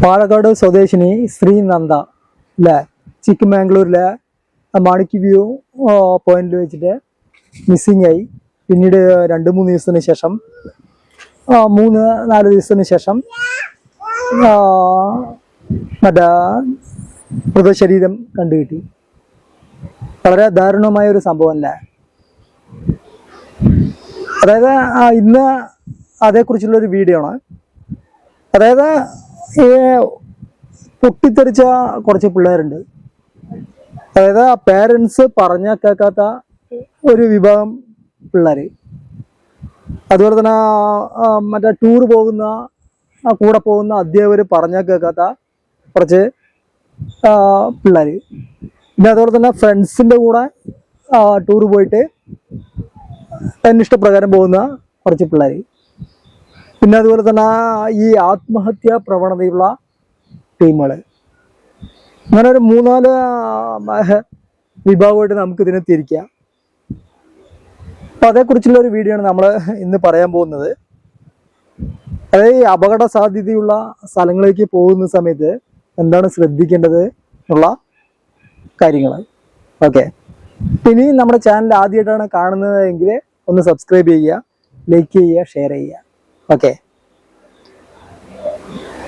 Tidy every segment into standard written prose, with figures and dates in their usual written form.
പാലക്കാട് സ്വദേശിനി ശ്രീനന്ദ അല്ലേ, ചിക്കമംഗ്ലൂരിലെ മാണിക്ക് വ്യൂ പോയിന്റിൽ വെച്ചിട്ട് മിസ്സിംഗ് ആയി. പിന്നീട് 2-3 ദിവസത്തിന് ശേഷം 3-4 ദിവസത്തിന് ശേഷം മറ്റേ മൃതശരീരം കണ്ടുകിട്ടി. വളരെ ദാരുണമായ ഒരു സംഭവം അല്ലേ. അതായത് ഇന്ന് അതേക്കുറിച്ചുള്ളൊരു വീഡിയോ ആണ്. അതായത് ഈ പൊട്ടിത്തെറിച്ച കുറച്ച് പിള്ളേരുണ്ട്. അതായത് പേരൻസ് പറഞ്ഞാൽ കേൾക്കാത്ത ഒരു വിഭാഗം പിള്ളേർ, അതുപോലെ തന്നെ മറ്റേ ടൂർ പോകുന്ന കൂടെ പോകുന്ന അധ്യാപകർ പറഞ്ഞാൽ കേൾക്കാത്ത കുറച്ച് പിള്ളേർ, പിന്നെ അതുപോലെ തന്നെ ഫ്രണ്ട്സിൻ്റെ കൂടെ ടൂർ പോയിട്ട് തന്നിഷ്ടപ്രകാരം പോകുന്ന കുറച്ച് പിള്ളേർ, പിന്നെ അതുപോലെ തന്നെ ഈ ആത്മഹത്യാ പ്രവണതയുള്ള ടീമുകൾ. അങ്ങനെ ഒരു 3-4 വിഭാഗമായിട്ട് നമുക്കിതിനെ തിരിക്കാം. അപ്പം അതേക്കുറിച്ചുള്ള ഒരു വീഡിയോ ആണ് നമ്മൾ ഇന്ന് പറയാൻ പോകുന്നത്. അതായത് ഈ അപകട സാധ്യതയുള്ള സ്ഥലങ്ങളിലേക്ക് പോകുന്ന സമയത്ത് എന്താണ് ശ്രദ്ധിക്കേണ്ടത് എന്നുള്ള കാര്യങ്ങൾ. ഓക്കെ, ഇനി നമ്മുടെ ചാനൽ ആദ്യമായിട്ടാണ് കാണുന്നതെങ്കിൽ ഒന്ന് സബ്സ്ക്രൈബ് ചെയ്യുക, ലൈക്ക് ചെയ്യുക, ഷെയർ ചെയ്യുക. ഓക്കെ,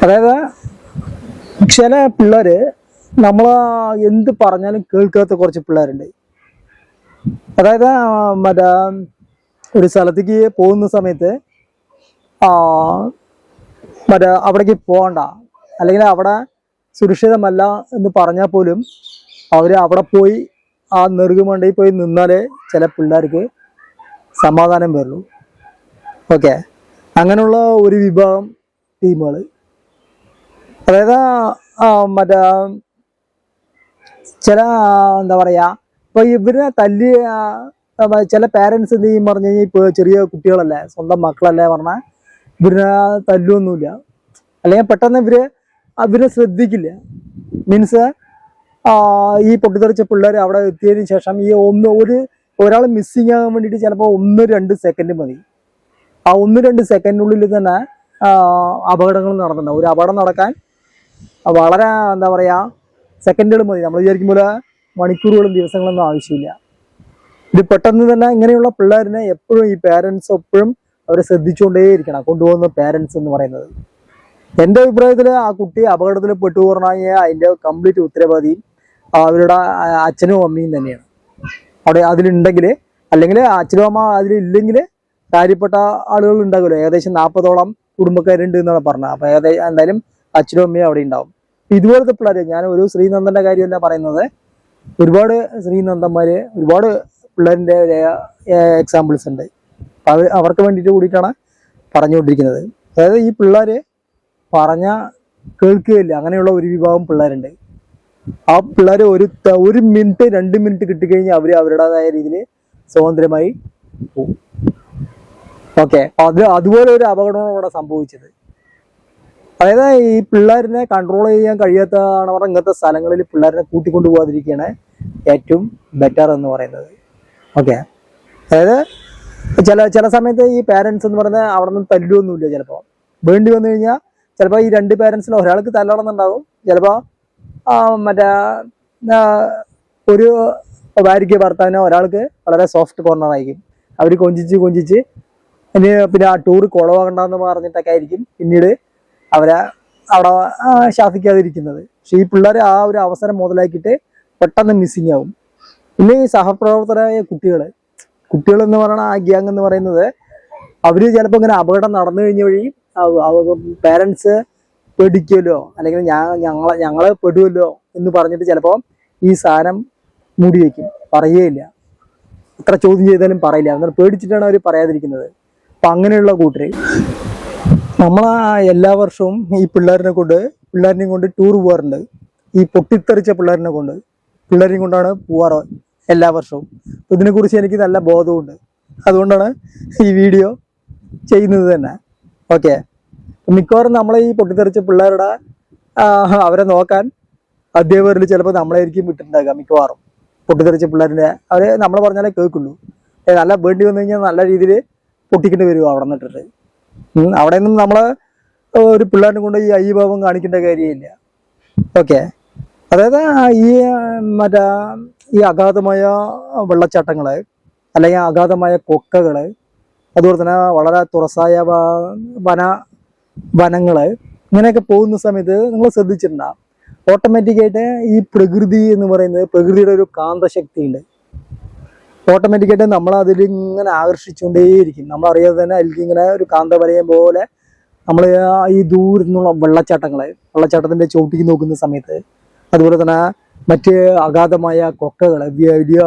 അതായത് ചില പിള്ളേർ നമ്മൾ എന്ത് പറഞ്ഞാലും കേൾക്കാത്ത കുറച്ച് പിള്ളേരുണ്ട്. അതായത് മറ്റേ ഒരു സ്ഥലത്തേക്ക് പോകുന്ന സമയത്ത് മറ്റേ അവിടേക്ക് പോകണ്ട, അല്ലെങ്കിൽ അവിടെ സുരക്ഷിതമല്ല എന്ന് പറഞ്ഞാൽ പോലും അവർ അവിടെ പോയി ആ നെറുകുമണ്ടയിൽ പോയി നിന്നാലേ ചില പിള്ളേർക്ക് സമാധാനം വരുള്ളൂ. ഓക്കെ, അങ്ങനെയുള്ള ഒരു വിഭാഗം ടീമുകൾ. അതായത് മറ്റേ ചില എന്താ പറയുക, ഇപ്പോൾ ഇവരെ തല്ലി ചില പാരൻസ് എന്ത് ചെയ്യും പറഞ്ഞു കഴിഞ്ഞാൽ, ഇപ്പോൾ ചെറിയ കുട്ടികളല്ലേ, സ്വന്തം മക്കളല്ലേ പറഞ്ഞാൽ ഇവരെ തല്ലൊന്നുമില്ല, അല്ലെങ്കിൽ പെട്ടെന്ന് ഇവരെ ശ്രദ്ധിക്കില്ല. മീൻസ് ഈ പൊട്ടിത്തെറിച്ച പിള്ളേർ അവിടെ എത്തിയതിന് ശേഷം ഈ ഒരാൾ മിസ്സിങ് ആകാൻ വേണ്ടിയിട്ട് ചിലപ്പോൾ 1-2 സെക്കൻഡ് മതി. ആ 1-2 സെക്കൻഡിനുള്ളിൽ തന്നെ അപകടങ്ങൾ നടന്നിട്ടുണ്ടാവും. ഒരു അപകടം നടക്കാൻ വളരെ എന്താ പറയുക, സെക്കൻഡുകൾ മതി. നമ്മൾ വിചാരിക്കും പോലെ മണിക്കൂറുകളും ദിവസങ്ങളൊന്നും ആവശ്യമില്ല. ഇത് പെട്ടെന്ന് തന്നെ ഇങ്ങനെയുള്ള പിള്ളേരിനെ എപ്പോഴും ഈ പേരൻസ് എപ്പോഴും അവരെ ശ്രദ്ധിച്ചുകൊണ്ടേയിരിക്കണം, കൊണ്ടുപോകുന്ന പേരൻസ് എന്ന് പറയുന്നത്. എൻ്റെ അഭിപ്രായത്തിൽ ആ കുട്ടി അപകടത്തിൽ പെട്ടു പറഞ്ഞാൽ അതിൻ്റെ കംപ്ലീറ്റ് ഉത്തരവാദിയും അവരുടെ അച്ഛനും അമ്മയും തന്നെയാണ്. അവിടെ അതിലുണ്ടെങ്കിൽ, അല്ലെങ്കിൽ അച്ഛനും അമ്മ അതിലില്ലെങ്കിൽ കാര്യപ്പെട്ട ആളുകൾ ഉണ്ടാകുമല്ലോ. ഏകദേശം 40ഓളം കുടുംബക്കാരുണ്ട് എന്നാണ് പറഞ്ഞത്. അപ്പോൾ എന്തായാലും അച്ഛനും അമ്മയും അവിടെ ഉണ്ടാവും. ഇതുപോലത്തെ പിള്ളേർ, ഞാൻ ഒരു ശ്രീനന്ദൻ്റെ കാര്യമല്ല പറയുന്നത്, ഒരുപാട് ശ്രീനന്ദന്മാർ, ഒരുപാട് പിള്ളേരിൻ്റെ എക്സാമ്പിൾസ് ഉണ്ട്. അവർക്ക് വേണ്ടിയിട്ട് കൂടിയിട്ടാണ് പറഞ്ഞുകൊണ്ടിരിക്കുന്നത്. അതായത് ഈ പിള്ളേർ പറഞ്ഞാൽ കേൾക്കുകയില്ല, അങ്ങനെയുള്ള ഒരു വിഭാഗം പിള്ളേരുണ്ട്. ആ പിള്ളേർ 1 മിനിറ്റ് 2 മിനിറ്റ് കിട്ടിക്കഴിഞ്ഞാൽ അവർ അവരുടേതായ രീതിയിൽ സ്വതന്ത്രമായി പോകും. ഓക്കെ, അതുപോലെ ഒരു അപകടമാണ് ഇവിടെ സംഭവിച്ചത്. അതായത് ഈ പിള്ളേരിനെ കൺട്രോൾ ചെയ്യാൻ കഴിയാത്തതാണ് പറഞ്ഞാൽ ഇങ്ങനത്തെ സ്ഥലങ്ങളിൽ പിള്ളേരിനെ കൂട്ടിക്കൊണ്ടു പോകാതിരിക്കുകയാണ് ഏറ്റവും ബെറ്റർ എന്ന് പറയുന്നത്. ഓക്കെ, അതായത് ചില സമയത്ത് ഈ പാരൻസ് എന്ന് പറയുന്നത് അവിടെ നിന്ന് തല്ലൊന്നുമില്ല. ചിലപ്പോൾ വേണ്ടി വന്നു കഴിഞ്ഞാൽ ചിലപ്പോൾ ഈ 2 പാരൻസിൽ ഒരാൾക്ക് തല്ലണമെന്നുണ്ടാവും. ചിലപ്പോൾ മറ്റേ ഒരു ഭാര്യയ്ക്ക് ഭർത്താവിനോ ഒരാൾക്ക് വളരെ സോഫ്റ്റ് കോർണർ ആയിരിക്കും. അവർ കൊഞ്ചിച്ച് പിന്നെ ആ ടൂർ കുളവാകണ്ടെന്ന് പറഞ്ഞിട്ടൊക്കെ ആയിരിക്കും പിന്നീട് അവരെ അവിടെ ശാസിക്കാതിരിക്കുന്നത്. പക്ഷെ ഈ പിള്ളേർ ആ ഒരു അവസരം മുതലാക്കിയിട്ട് പെട്ടെന്ന് മിസ്സിങ് ആവും. പിന്നെ ഈ സഹപ്രവർത്തകരായ കുട്ടികളെന്ന് പറയുന്ന ആ ഗ്യാങ് എന്ന് പറയുന്നത്, അവർ ചിലപ്പോൾ ഇങ്ങനെ അപകടം നടന്നു കഴിഞ്ഞ വഴി പേരൻസ് പേടിക്കുമല്ലോ, അല്ലെങ്കിൽ ഞങ്ങളെ പെടുമല്ലോ എന്ന് പറഞ്ഞിട്ട് ചിലപ്പോൾ ഈ സാധനം മൂടി വയ്ക്കും, പറയുകയില്ല. എത്ര ചോദ്യം ചെയ്താലും പറയില്ല. എന്നാൽ പേടിച്ചിട്ടാണ് അവർ പറയാതിരിക്കുന്നത്. അപ്പം അങ്ങനെയുള്ള കൂട്ടർ നമ്മൾ എല്ലാ വർഷവും ഈ പിള്ളേരെയും കൊണ്ട് ടൂർ പോകാറുണ്ട്. ഈ പൊട്ടിത്തെറിച്ച പിള്ളേരെയും കൊണ്ടാണ് പോവാറ് എല്ലാ വർഷവും. ഇതിനെക്കുറിച്ച് എനിക്ക് നല്ല ബോധമുണ്ട്. അതുകൊണ്ടാണ് ഈ വീഡിയോ ചെയ്യുന്നത് തന്നെ. ഓക്കെ, മിക്കവാറും നമ്മളെ ഈ പൊട്ടിത്തെറിച്ച പിള്ളേരുടെ അവരെ നോക്കാൻ അധ്യാപകരിൽ ചിലപ്പോൾ നമ്മളായിരിക്കും വിട്ടിട്ടുണ്ടാകുക. മിക്കവാറും പൊട്ടിത്തെറിച്ച പിള്ളേരിൻ്റെ അവർ നമ്മൾ പറഞ്ഞാലേ കേൾക്കുള്ളൂ. നല്ല വേണ്ടി വന്നു കഴിഞ്ഞാൽ നല്ല രീതിയിൽ പൊട്ടിക്കേണ്ടി വരുമോ അവിടെ നിന്നിട്ടിട്ട്. അവിടെ നിന്നും നമ്മള് ഒരു പിള്ളേരെ കൊണ്ട് ഈ അയ്യഭാവം കാണിക്കേണ്ട കാര്യമില്ല. ഓക്കെ. അതായത് ഈ മറ്റേ ഈ അഗാധമായ വെള്ളച്ചാട്ടങ്ങള് അല്ലെങ്കിൽ അഗാധമായ കൊക്കകള്, അതുപോലെ തന്നെ വളരെ തുറസായ വനങ്ങള്, ഇങ്ങനെയൊക്കെ പോകുന്ന സമയത്ത് നിങ്ങൾ ശ്രദ്ധിച്ചിട്ടുണ്ടാവും, ഓട്ടോമാറ്റിക്കായിട്ട് ഈ പ്രകൃതി എന്ന് പറയുന്നത്, പ്രകൃതിയുടെ ഒരു കാന്തശക്തി ഉണ്ട്. ഓട്ടോമാറ്റിക്കായിട്ട് നമ്മൾ അതിൽ ഇങ്ങനെ ആകർഷിച്ചുകൊണ്ടേയിരിക്കും. നമ്മളറിയാതെ തന്നെ അതിലേക്ക് ഇങ്ങനെ ഒരു കാന്തവലയം പോലെ നമ്മൾ ഈ ദൂരെ നിന്നുള്ള വെള്ളച്ചാട്ടത്തിന്റെ ചോട്ടിക്ക് നോക്കുന്ന സമയത്ത്, അതുപോലെ തന്നെ മറ്റ് അഗാധമായ കൊക്കകള്, വലിയ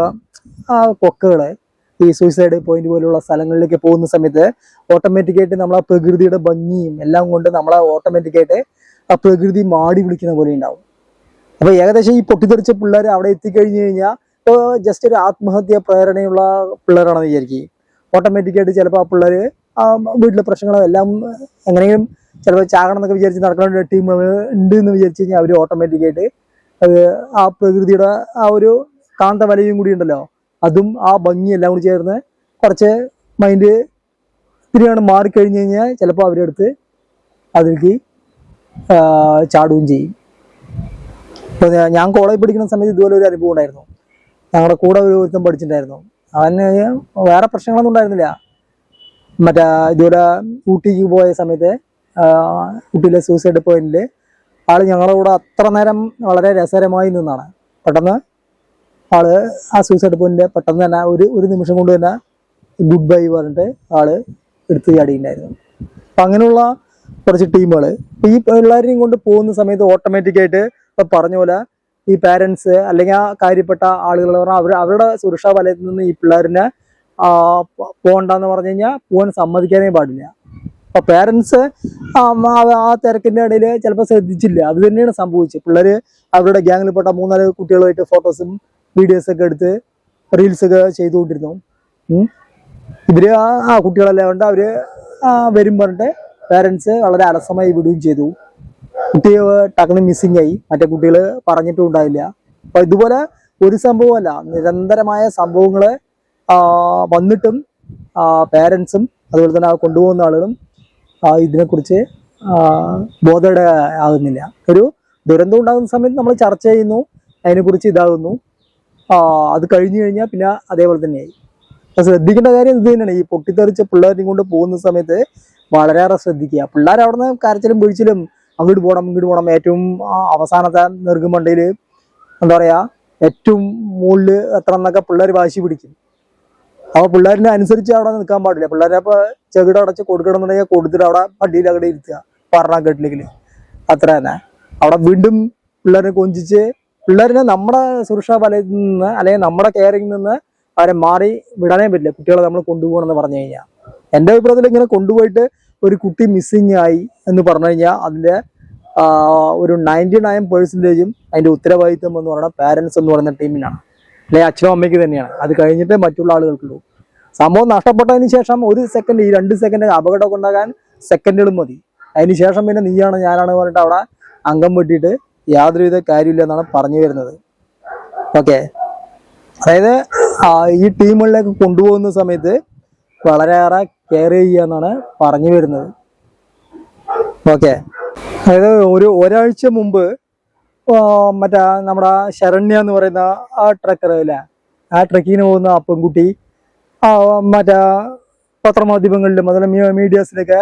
കൊക്കകള്, ഈ സൂയിസൈഡ് പോയിന്റ് പോലുള്ള സ്ഥലങ്ങളിലേക്ക് പോകുന്ന സമയത്ത് ഓട്ടോമാറ്റിക്കായിട്ട് നമ്മൾ ആ പ്രകൃതിയുടെ ഭംഗിയും എല്ലാം കൊണ്ട് നമ്മളെ ഓട്ടോമാറ്റിക്കായിട്ട് ആ പ്രകൃതി മാടി വിളിക്കുന്ന പോലെ ഉണ്ടാവും. അപ്പൊ ഏകദേശം ഈ പൊട്ടിത്തെറിച്ച പിള്ളേർ അവിടെ എത്തിക്കഴിഞ്ഞു കഴിഞ്ഞാൽ, ഇപ്പോൾ ജസ്റ്റ് ഒരു ആത്മഹത്യ പ്രേരണയുള്ള പിള്ളേരാണെന്ന് വിചാരിക്കും, ഓട്ടോമാറ്റിക്കായിട്ട് ചിലപ്പോൾ ആ പിള്ളേർ വീട്ടിലെ പ്രശ്നങ്ങളും എല്ലാം എങ്ങനെയും ചിലപ്പോൾ ചാകണം എന്നൊക്കെ വിചാരിച്ച് നടക്കുന്ന ടീം ഉണ്ട് എന്ന് വിചാരിച്ചു കഴിഞ്ഞാൽ അവർ ഓട്ടോമാറ്റിക്കായിട്ട് ആ പ്രകൃതിയുടെ ആ ഒരു കാന്തവലയും കൂടി ഉണ്ടല്ലോ, അതും ആ ഭംഗിയെല്ലാം കൂടി ചേർന്ന് കുറച്ച് മൈൻഡ് തിരിയാണ് മാറിക്കഴിഞ്ഞ് കഴിഞ്ഞാൽ ചിലപ്പോൾ അവരെടുത്ത് അതിലേക്ക് ചാടുകയും ചെയ്യും. ഇപ്പോൾ ഞാൻ കോളേജിൽ പഠിക്കുന്ന സമയത്ത് ഇതുപോലെ ഒരു അനുഭവം ഉണ്ടായിരുന്നു. ഞങ്ങളുടെ കൂടെ ഒരു ഒരുത്തം പഠിച്ചിട്ടുണ്ടായിരുന്നു. അവന് വേറെ പ്രശ്നങ്ങളൊന്നും ഉണ്ടായിരുന്നില്ല. മറ്റേ ഇതുപോലെ ഊട്ടിക്ക് പോയ സമയത്ത് ഊട്ടിയിലെ സൂയിസൈഡ് പോയിന്റിൽ ആള് ഞങ്ങളുടെ കൂടെ അത്ര നേരം വളരെ രസകരമായി നിന്നാണ്. പെട്ടെന്ന് ആള് ആ സൂയിസൈഡ് പോയിന്റിൽ പെട്ടെന്ന് തന്നെ ഒരു നിമിഷം കൊണ്ട് തന്നെ ഗുഡ് ബൈ പറഞ്ഞിട്ട് ആള് എടുത്ത് ചാടിയിട്ടുണ്ടായിരുന്നു. അപ്പം അങ്ങനെയുള്ള കുറച്ച് ടീമുകൾ ഈ പിള്ളേരെയും കൊണ്ട് പോകുന്ന സമയത്ത് ഓട്ടോമാറ്റിക്കായിട്ട് ഇപ്പം പറഞ്ഞ പോലെ ഈ പാരൻസ് അല്ലെങ്കിൽ ആ കാര്യപ്പെട്ട ആളുകൾ പറഞ്ഞാൽ അവരുടെ സുരക്ഷാ വലയത്തിൽ നിന്ന് ഈ പിള്ളേരിനെ പോകണ്ടെന്ന് പറഞ്ഞു കഴിഞ്ഞാൽ പോകാൻ സമ്മതിക്കാനേ പാടില്ല. അപ്പൊ പേരൻസ് ആ തിരക്കിന്റെ ഇടയിൽ ചിലപ്പോൾ ശ്രദ്ധിച്ചില്ല. അത് തന്നെയാണ് സംഭവിച്ചത്. പിള്ളേര് അവരുടെ ഗ്യാങ്ങിൽപ്പെട്ട 3-4 കുട്ടികളുമായിട്ട് ഫോട്ടോസും വീഡിയോസൊക്കെ എടുത്ത് റീൽസൊക്കെ ചെയ്തുകൊണ്ടിരുന്നു. ഇവര് ആ കുട്ടികളെല്ലാം കൊണ്ട് അവര് വരും പറഞ്ഞിട്ട് പേരൻസ് വളരെ അലസമായി വിടുകയും ചെയ്തു. കുട്ടിയെ ടക്കന് മിസ്സിങ് ആയി. മറ്റേ കുട്ടികൾ പറഞ്ഞിട്ടും ഉണ്ടായില്ല. അപ്പൊ ഇതുപോലെ ഒരു സംഭവമല്ല, നിരന്തരമായ സംഭവങ്ങള് വന്നിട്ടും പേരൻസും അതുപോലെ തന്നെ കൊണ്ടുപോകുന്ന ആളുകളും ഇതിനെക്കുറിച്ച് ബോധേഡ് ആകുന്നില്ല. ഒരു ദുരന്തം ഉണ്ടാകുന്ന സമയത്ത് നമ്മൾ ചർച്ച ചെയ്യുന്നു, അതിനെക്കുറിച്ച് ഇതാകുന്നു, അത് കഴിഞ്ഞു കഴിഞ്ഞാൽ പിന്നെ അതേപോലെ തന്നെയായി. അപ്പൊ ശ്രദ്ധിക്കേണ്ട കാര്യം ഇത് തന്നെയാണ്. ഈ പൊട്ടിത്തെറിച്ച പിള്ളേരെയും കൊണ്ട് പോകുന്ന സമയത്ത് വളരെയേറെ ശ്രദ്ധിക്കുക. പിള്ളേർ അവിടെ നിന്ന് കരച്ചിലും പിടിച്ചിലും അങ്ങോട്ട് പോകണം ഇങ്ങോട്ട് പോകണം, ഏറ്റവും അവസാനത്തെ നെറുകുമണ്ടയിൽ എന്താ പറയാ ഏറ്റവും മുകളിൽ എത്ര എന്നൊക്കെ പിള്ളേർ വാശി പിടിക്കും. അപ്പൊ പിള്ളേരിനെ അനുസരിച്ച് അവിടെ നിൽക്കാൻ പാടില്ല. പിള്ളേരെ അപ്പൊ ചെകിട അടച്ച് കൊടുക്കണമെന്നുണ്ടെങ്കിൽ കൊടുത്തിട്ട് അവിടെ വണ്ടിയിൽ അവിടെ ഇരുത്തുക, പറഞ്ഞാൽ കേട്ടില്ലെങ്കിൽ അത്ര തന്നെ. അവിടെ വീണ്ടും പിള്ളേരെ കൊഞ്ചിച്ച് പിള്ളേരിനെ നമ്മുടെ സുരക്ഷാ വലയത്തിൽ നിന്ന് അല്ലെങ്കിൽ നമ്മുടെ കെയറിൽ നിന്ന് അവരെ മാറി വിടാനേ പറ്റില്ല. കുട്ടികളെ നമ്മൾ കൊണ്ടുപോകണമെന്ന് പറഞ്ഞു കഴിഞ്ഞാൽ, എൻ്റെ അഭിപ്രായത്തിൽ ഇങ്ങനെ കൊണ്ടുപോയിട്ട് ഒരു കുട്ടി മിസ്സിങ് ആയി എന്ന് പറഞ്ഞു കഴിഞ്ഞാൽ അതിൻ്റെ ഒരു 99% അതിൻ്റെ ഉത്തരവാദിത്വം എന്ന് പറയുന്നത് പാരൻസ് എന്ന് പറയുന്ന ടീമിനാണ്, അല്ലെങ്കിൽ അച്ഛനും അമ്മയ്ക്ക് തന്നെയാണ്. അത് കഴിഞ്ഞിട്ട് മറ്റുള്ള ആളുകൾക്കുള്ളൂ. സംഭവം നഷ്ടപ്പെട്ടതിന് ശേഷം 1 സെക്കൻഡ്, ഈ 2 സെക്കൻഡ് അപകടമൊക്കെ ഉണ്ടാകാൻ സെക്കൻഡുകളും മതി. അതിന് ശേഷം പിന്നെ നീയാണ് ഞാനാണ് പറഞ്ഞിട്ട് അവിടെ അംഗം വെട്ടിയിട്ട് യാതൊരുവിധ കാര്യമില്ല എന്നാണ് പറഞ്ഞു വരുന്നത്. ഓക്കെ. അതായത് ഈ ടീമുകളിലേക്ക് കൊണ്ടുപോകുന്ന സമയത്ത് വളരെയേറെ കെയർ ചെയ്യുക എന്നാണ് പറഞ്ഞു വരുന്നത്. ഓക്കെ. അതായത് ഒരാഴ്ച മുമ്പ് മറ്റേ നമ്മുടെ ശരണ്യ എന്ന് പറയുന്ന ആ ട്രക്കർ അല്ലേ, ആ ട്രക്കിങ്ങിന് പോകുന്ന ആ പെൺകുട്ടി മറ്റേ പത്രമാധ്യമങ്ങളിലും അതുപോലെ മീഡിയാസിലൊക്കെ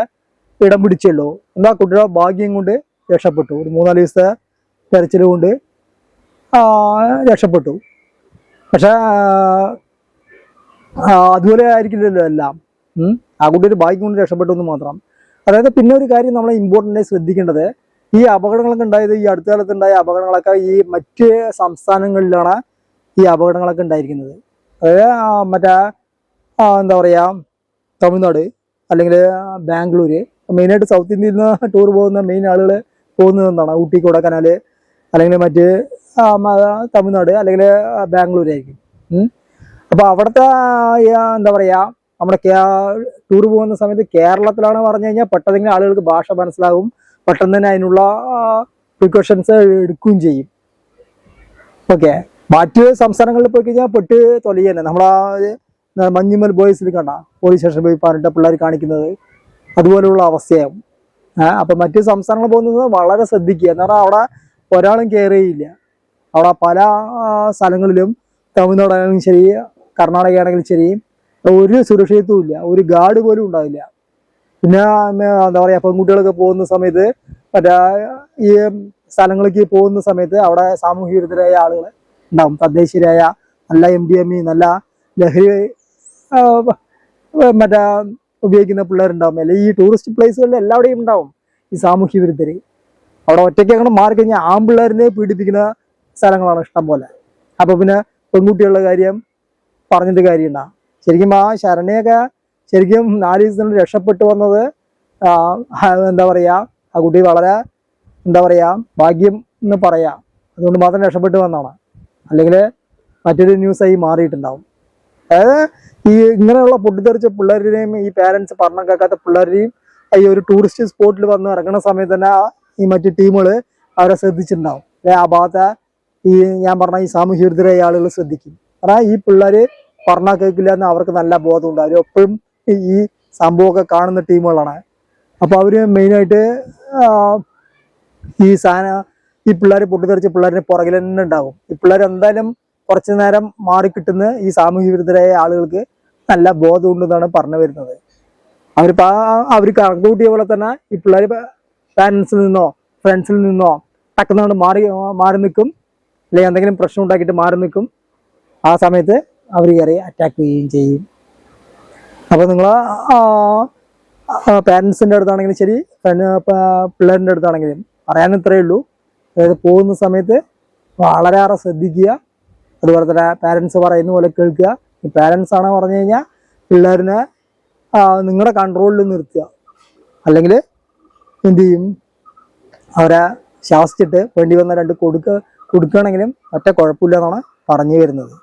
ഇടം പിടിച്ചുള്ളൂ. എന്താ കുട്ടിയുടെ ഭാഗ്യം കൊണ്ട് രക്ഷപ്പെട്ടു. ഒരു 3-4 ദിവസത്തെ തെരച്ചിൽ കൊണ്ട് രക്ഷപ്പെട്ടു. പക്ഷെ അതുപോലെ ആയിരിക്കില്ലല്ലോ എല്ലാം. ആ കുട്ടിയുടെ ഭാഗ്യം കൊണ്ട് രക്ഷപ്പെട്ടു എന്ന് മാത്രം. അതായത് പിന്നെ ഒരു കാര്യം നമ്മൾ ഇമ്പോർട്ടൻ്റ് ശ്രദ്ധിക്കേണ്ടത്, ഈ അപകടങ്ങളൊക്കെ ഉണ്ടായത്, ഈ അടുത്ത കാലത്ത് ഉണ്ടായ അപകടങ്ങളൊക്കെ ഈ മറ്റ് സംസ്ഥാനങ്ങളിലാണ് ഈ അപകടങ്ങളൊക്കെ ഉണ്ടായിരിക്കുന്നത്. അതായത് മറ്റേ എന്താ പറയുക തമിഴ്നാട് അല്ലെങ്കിൽ ബാംഗ്ലൂര്, മെയിനായിട്ട് സൗത്ത് ഇന്ത്യയിൽ നിന്ന് ടൂർ പോകുന്ന മെയിൻ ആളുകൾ പോകുന്നത് എന്താണ്, ഊട്ടി കൊടൈക്കനാൽ അല്ലെങ്കിൽ മറ്റ് തമിഴ്നാട് അല്ലെങ്കിൽ ബാംഗ്ലൂരായിരിക്കും. അപ്പോൾ അവിടുത്തെ എന്താ പറയുക നമ്മുടെ ടൂർ പോകുന്ന സമയത്ത് കേരളത്തിലാണ് പറഞ്ഞു കഴിഞ്ഞാൽ പെട്ടെന്ന് ആളുകൾക്ക് ഭാഷ മനസ്സിലാകും, പെട്ടെന്ന് തന്നെ അതിനുള്ള പ്രിക്കോഷൻസ് എടുക്കുകയും ചെയ്യും. ഓക്കെ. മറ്റ് സംസ്ഥാനങ്ങളിൽ പോയി കഴിഞ്ഞാൽ പെട്ട് തൊലയ തന്നെ. നമ്മളാ മഞ്ഞുമൽ ബോയ്സിൽ കണ്ട പോലീസ് സ്റ്റേഷൻ പോയി പറഞ്ഞിട്ട് പിള്ളേർ കാണിക്കുന്നത് അതുപോലെയുള്ള അവസ്ഥയാവും. അപ്പം മറ്റ് സംസ്ഥാനങ്ങൾ പോകുന്നത് വളരെ ശ്രദ്ധിക്കുക. എന്ന് പറഞ്ഞാൽ അവിടെ ഒരാളും കെയർ ചെയ്യില്ല. അവിടെ പല സ്ഥലങ്ങളിലും തമിഴ്നാടാണെങ്കിലും ശരി, കർണാടക ആണെങ്കിലും ശരി, ഒരു സുരക്ഷിതത്വവും ഇല്ല, ഒരു ഗാർഡ് പോലും ഉണ്ടാവില്ല. പിന്നെ എന്താ പറയുക, പെൺകുട്ടികളൊക്കെ പോകുന്ന സമയത്ത് മറ്റേ ഈ സ്ഥലങ്ങളിലേക്ക് പോകുന്ന സമയത്ത് അവിടെ സാമൂഹ്യ വിരുദ്ധരായ ആളുകൾ ഉണ്ടാവും. തദ്ദേശീയരായ നല്ല MDMA നല്ല ലഹരി മറ്റേ ഉപയോഗിക്കുന്ന പിള്ളേരുണ്ടാവും. അല്ലെങ്കിൽ ഈ ടൂറിസ്റ്റ് പ്ലേസുകളിൽ എല്ലാവിടെയും ഉണ്ടാവും ഈ സാമൂഹ്യ വിരുദ്ധര്. അവിടെ ഒറ്റയ്ക്ക് അങ്ങനെ മാറിക്കഴിഞ്ഞാൽ ആൺപിള്ളേരിനെ പീഡിപ്പിക്കുന്ന സ്ഥലങ്ങളാണ് ഇഷ്ടം പോലെ. അപ്പൊ പിന്നെ പെൺകുട്ടികളുടെ കാര്യം പറഞ്ഞിട്ട് കാര്യമുണ്ടാ. ശരിക്കും ആ ശരണയൊക്കെ ശരിക്കും 4 ദിവസത്തിൽ രക്ഷപ്പെട്ടു വന്നത് എന്താ പറയാ, ആ കുട്ടി വളരെ എന്താ പറയാ ഭാഗ്യം എന്ന് പറയാം. അതുകൊണ്ട് മാത്രം രക്ഷപ്പെട്ടു വന്നതാണ്. അല്ലെങ്കിൽ മറ്റൊരു ന്യൂസായി മാറിയിട്ടുണ്ടാവും. അതായത് ഈ ഇങ്ങനെയുള്ള പൊട്ടിത്തെറിച്ച പിള്ളേരുടെയും ഈ പാരന്റ്സ് പറഞ്ഞ കേൾക്കാത്ത പിള്ളേരുടെയും ഈ ഒരു ടൂറിസ്റ്റ് സ്പോട്ടിൽ വന്ന് ഇറങ്ങുന്ന സമയത്ത് തന്നെ ഈ മറ്റു ടീമുകള് അവരെ ശ്രദ്ധിച്ചിട്ടുണ്ടാവും. ആ ഭാഗത്തെ ഈ ഞാൻ പറഞ്ഞ ഈ സാമൂഹ്യ വിരുദ്ധരായ ആളുകൾ ശ്രദ്ധിക്കും. കാരണം ഈ പിള്ളേര് പറഞ്ഞാൽ കേൾക്കില്ല എന്ന് അവർക്ക് നല്ല ബോധമുണ്ട്. അവർ എപ്പോഴും ഈ സംഭവമൊക്കെ കാണുന്ന ടീമുകളാണ്. അപ്പൊ അവര് മെയിനായിട്ട് ഈ പിള്ളേർ പൊട്ടിത്തെറിച്ച പിള്ളേരിന് പുറകിൽ തന്നെ ഉണ്ടാകും. ഈ പിള്ളേർ എന്തായാലും കുറച്ചു നേരം മാറിക്കിട്ടുന്ന ഈ സാമൂഹ്യ വിരുദ്ധരായ ആളുകൾക്ക് നല്ല ബോധമുണ്ടെന്നാണ് പറഞ്ഞു വരുന്നത്. അവർ കണക്ക് കൂട്ടിയ പോലെ തന്നെ ഈ പിള്ളേർ പാരൻസിൽ നിന്നോ ഫ്രണ്ട്സിൽ നിന്നോ ടക്കുന്നാണ്ട് മാറി നിൽക്കും, അല്ലെങ്കിൽ എന്തെങ്കിലും പ്രശ്നം ഉണ്ടാക്കിയിട്ട് മാറി നിൽക്കും. ആ സമയത്ത് അവർ കയറി അറ്റാക്ക് ചെയ്യുകയും ചെയ്യും. അപ്പൊ നിങ്ങൾ പാരൻസിന്റെ അടുത്താണെങ്കിലും ശരി, പിള്ളേരിന്റെ അടുത്താണെങ്കിലും പറയാൻ ഇത്രയേ ഉള്ളൂ. അതായത് പോകുന്ന സമയത്ത് വളരെയേറെ ശ്രദ്ധിക്കുക. അതുപോലെ തന്നെ പാരൻസ് പറയുന്ന പോലെ കേൾക്കുക. ഈ പാരൻസ് ആണ് പറഞ്ഞു കഴിഞ്ഞാൽ പിള്ളേരിനെ നിങ്ങളുടെ കൺട്രോളിൽ നിർത്തുക. അല്ലെങ്കിൽ എന്ത് ചെയ്യും, അവരെ ശാസിച്ചിട്ട് വേണ്ടി വന്ന 2 കൊടുക്കുകയാണെങ്കിലും ഒറ്റ കുഴപ്പമില്ല എന്നാണ് പറഞ്ഞു വരുന്നത്.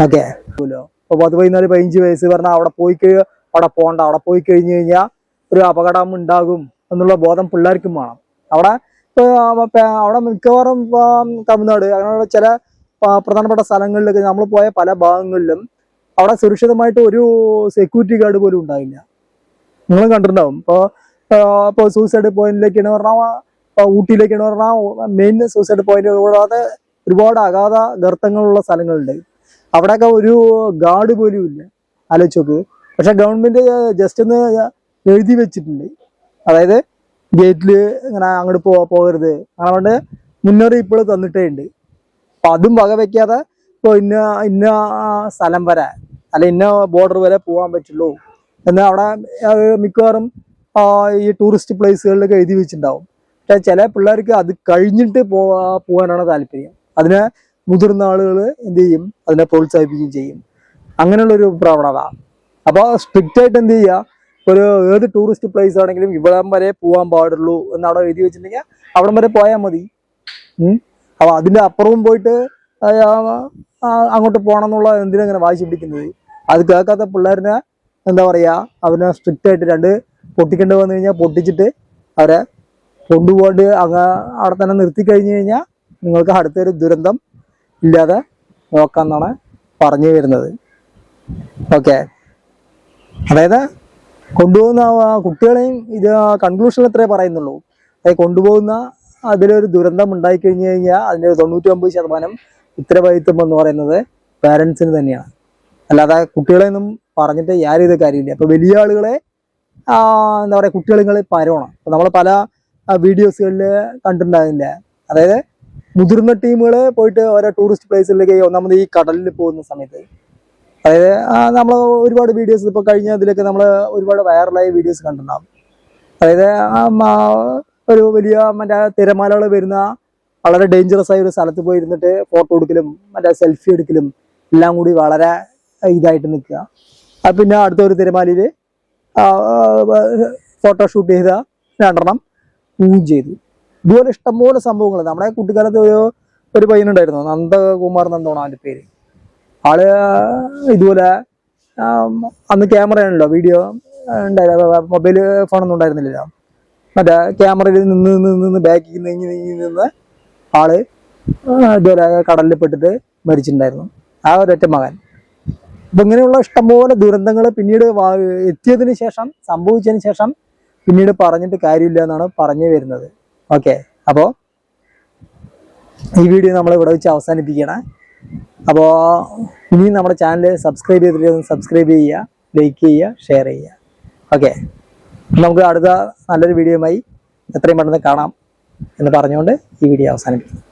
ഓക്കെ. അപ്പോൾ 10, 14, 15 വയസ്സ് പറഞ്ഞാൽ അവിടെ പോകണ്ട. അവിടെ പോയി കഴിഞ്ഞു കഴിഞ്ഞാൽ ഒരു അപകടം ഉണ്ടാകും എന്നുള്ള ബോധം പിള്ളേർക്കും വേണം. അവിടെ മിക്കവാറും തമിഴ്നാട് അങ്ങനെയുള്ള ചില പ്രധാനപ്പെട്ട സ്ഥലങ്ങളിലൊക്കെ നമ്മൾ പോയ പല ഭാഗങ്ങളിലും അവിടെ സുരക്ഷിതമായിട്ട് ഒരു സെക്യൂരിറ്റി ഗാർഡ് പോലും ഉണ്ടാവില്ല. നിങ്ങൾ കണ്ടിട്ടുണ്ടാവും. ഇപ്പോൾ സൂസൈഡ് പോയിന്റിലേക്കാണ് പറഞ്ഞാൽ, ഊട്ടിയിലേക്കാണ് പറഞ്ഞാൽ മെയിൻ സൂസൈഡ് പോയിന്റ് കൂടാതെ ഒരുപാട് അഗാധ ഗർത്തങ്ങളുള്ള സ്ഥലങ്ങളുണ്ട്. അവിടെയൊക്കെ ഒരു ഗാർഡ് പോലും ഇല്ല. ആലോചിച്ച് നോക്ക്. പക്ഷെ ഗവൺമെന്റ് ജസ്റ്റ് ഒന്ന് എഴുതി വെച്ചിട്ടുണ്ട്. അതായത് ഗേറ്റിൽ ഇങ്ങനെ അങ്ങോട്ട് പോകരുത്, അങ്ങനെ മുന്നറിയിപ്പുകൾ തന്നിട്ടേ ഉണ്ട്. അപ്പൊ അതും വകവെക്കാതെ ഇപ്പോൾ ഇന്ന സ്ഥലം വരെ അല്ല ഇന്ന ബോർഡർ വരെ പോകാൻ പറ്റുള്ളൂ എന്ന് അവിടെ മിക്കവാറും ഈ ടൂറിസ്റ്റ് പ്ലേസുകളിലൊക്കെ എഴുതി വെച്ചിട്ടുണ്ടാവും. പക്ഷെ ചില പിള്ളേർക്ക് അത് കഴിഞ്ഞിട്ട് പോകാനാണ് താല്പര്യം. അതിനെ മുതിർന്ന ആളുകൾ എന്ത് ചെയ്യും, അതിനെ പ്രോത്സാഹിപ്പിക്കുകയും ചെയ്യും. അങ്ങനെയുള്ളൊരു പ്രവണത. അപ്പോൾ സ്ട്രിക്റ്റ് ആയിട്ട് എന്ത് ചെയ്യുക, ഏത് ടൂറിസ്റ്റ് പ്ലേസ് ആണെങ്കിലും ഇവിടം വരെ പോകാൻ പാടുള്ളൂ എന്ന് അവിടെ എഴുതി വെച്ചിട്ടുണ്ടെങ്കിൽ അവിടം വരെ പോയാൽ മതി. അപ്പൊ അതിന്റെ അപ്പുറവും പോയിട്ട് അങ്ങോട്ട് പോകണം എന്നുള്ള എന്തിനാ വാശി പിടിക്കുന്നത്? അത് കേൾക്കാത്ത പിള്ളേരിനെ എന്താ പറയാ, അവനെ സ്ട്രിക്റ്റ് ആയിട്ട് 2 പൊട്ടിക്കേണ്ടി വന്നു കഴിഞ്ഞാൽ പൊട്ടിച്ചിട്ട് അവരെ കൊണ്ടുപോയിട്ട് അവിടെ തന്നെ നിർത്തി കഴിഞ്ഞു കഴിഞ്ഞാൽ നിങ്ങൾക്ക് അടുത്തൊരു ദുരന്തം ഇല്ലാതെ നോക്കാന്നാണ് പറഞ്ഞു വരുന്നത്. ഓക്കെ. അതായത് കൊണ്ടുപോകുന്ന കുട്ടികളെയും ഇത് കൺക്ലൂഷൻ എത്രേ പറയുന്നുള്ളൂ. അതായത് കൊണ്ടുപോകുന്ന അതിലൊരു ദുരന്തം ഉണ്ടായി കഴിഞ്ഞു കഴിഞ്ഞാൽ അതിൻ്റെ 99% ഉത്തരവാദിത്വം എന്ന് പറയുന്നത് പാരൻസിന് തന്നെയാണ്. അല്ലാതെ കുട്ടികളെയൊന്നും പറഞ്ഞിട്ട് യാതൊരു ചെയ്ത കാര്യമില്ല. അപ്പൊ വലിയ ആളുകളെ എന്താ പറയുക, കുട്ടികളെ പരവണം. അപ്പൊ നമ്മൾ പല വീഡിയോസുകളിൽ കണ്ടിട്ടുണ്ടാകില്ല. അതായത് മുതിർന്ന ടീമുകള് പോയിട്ട് ഓരോ ടൂറിസ്റ്റ് പ്ലേസിലേക്ക് ഒന്നാമത് ഈ കടലിൽ പോകുന്ന സമയത്ത്, അതായത് നമ്മൾ ഒരുപാട് വീഡിയോസ് ഇപ്പൊ കഴിഞ്ഞ ഇതിലൊക്കെ നമ്മൾ ഒരുപാട് വൈറലായ വീഡിയോസ് കണ്ടിട്ടുണ്ടാകും. അതായത് ഒരു വലിയ മറ്റേ തിരമാലകൾ വരുന്ന വളരെ ഡേഞ്ചറസ് ആയ ഒരു സ്ഥലത്ത് പോയി ഇരുന്നിട്ട് ഫോട്ടോ എടുക്കലും മറ്റേ സെൽഫി എടുക്കലും എല്ലാം കൂടി വളരെ ഇതായിട്ട് നിൽക്കുക. പിന്നെ അടുത്തൊരു തിരമാലയിൽ ഫോട്ടോഷൂട്ട് ചെയ്ത 2 പൂവും ചെയ്തു. ഇതുപോലെ ഇഷ്ടംപോലെ സംഭവങ്ങൾ. നമ്മുടെ കുട്ടിക്കാലത്ത് ഒരു പയ്യനുണ്ടായിരുന്നു, നന്ദകുമാർ നന്ദോണ അവൻ്റെ പേര്. ആള് ഇതുപോലെ അന്ന് ക്യാമറയാണല്ലോ, വീഡിയോ ഉണ്ടായില്ല, മൊബൈൽ ഫോണൊന്നും ഉണ്ടായിരുന്നില്ലല്ലോ. മറ്റേ ക്യാമറയിൽ നിന്ന് ബാക്കിൽ നിന്ന് ആള് ഇതുപോലെ കടലിൽ പെട്ടിട്ട് മരിച്ചിട്ടുണ്ടായിരുന്നു. ആ ഒരൊറ്റ മകൻ. അപ്പൊ ഇങ്ങനെയുള്ള ഇഷ്ടംപോലെ ദുരന്തങ്ങൾ പിന്നീട് എത്തിയതിനു ശേഷം, സംഭവിച്ചതിന് ശേഷം പിന്നീട് പറഞ്ഞിട്ട് കാര്യമില്ല എന്നാണ് പറഞ്ഞു വരുന്നത്. ഓക്കെ, അപ്പോൾ ഈ വീഡിയോ നമ്മൾ ഇവിടെ വെച്ച് അവസാനിപ്പിക്കണം. അപ്പോൾ ഇനിയും നമ്മുടെ ചാനൽ സബ്സ്ക്രൈബ് ചെയ്തിട്ട് സബ്സ്ക്രൈബ് ചെയ്യുക, ലൈക്ക് ചെയ്യുക, ഷെയർ ചെയ്യുക. ഓക്കെ, നമുക്ക് അടുത്ത നല്ലൊരു വീഡിയോയുമായി എത്രയും പെട്ടെന്ന് കാണാം എന്ന് പറഞ്ഞുകൊണ്ട് ഈ വീഡിയോ അവസാനിപ്പിക്കും.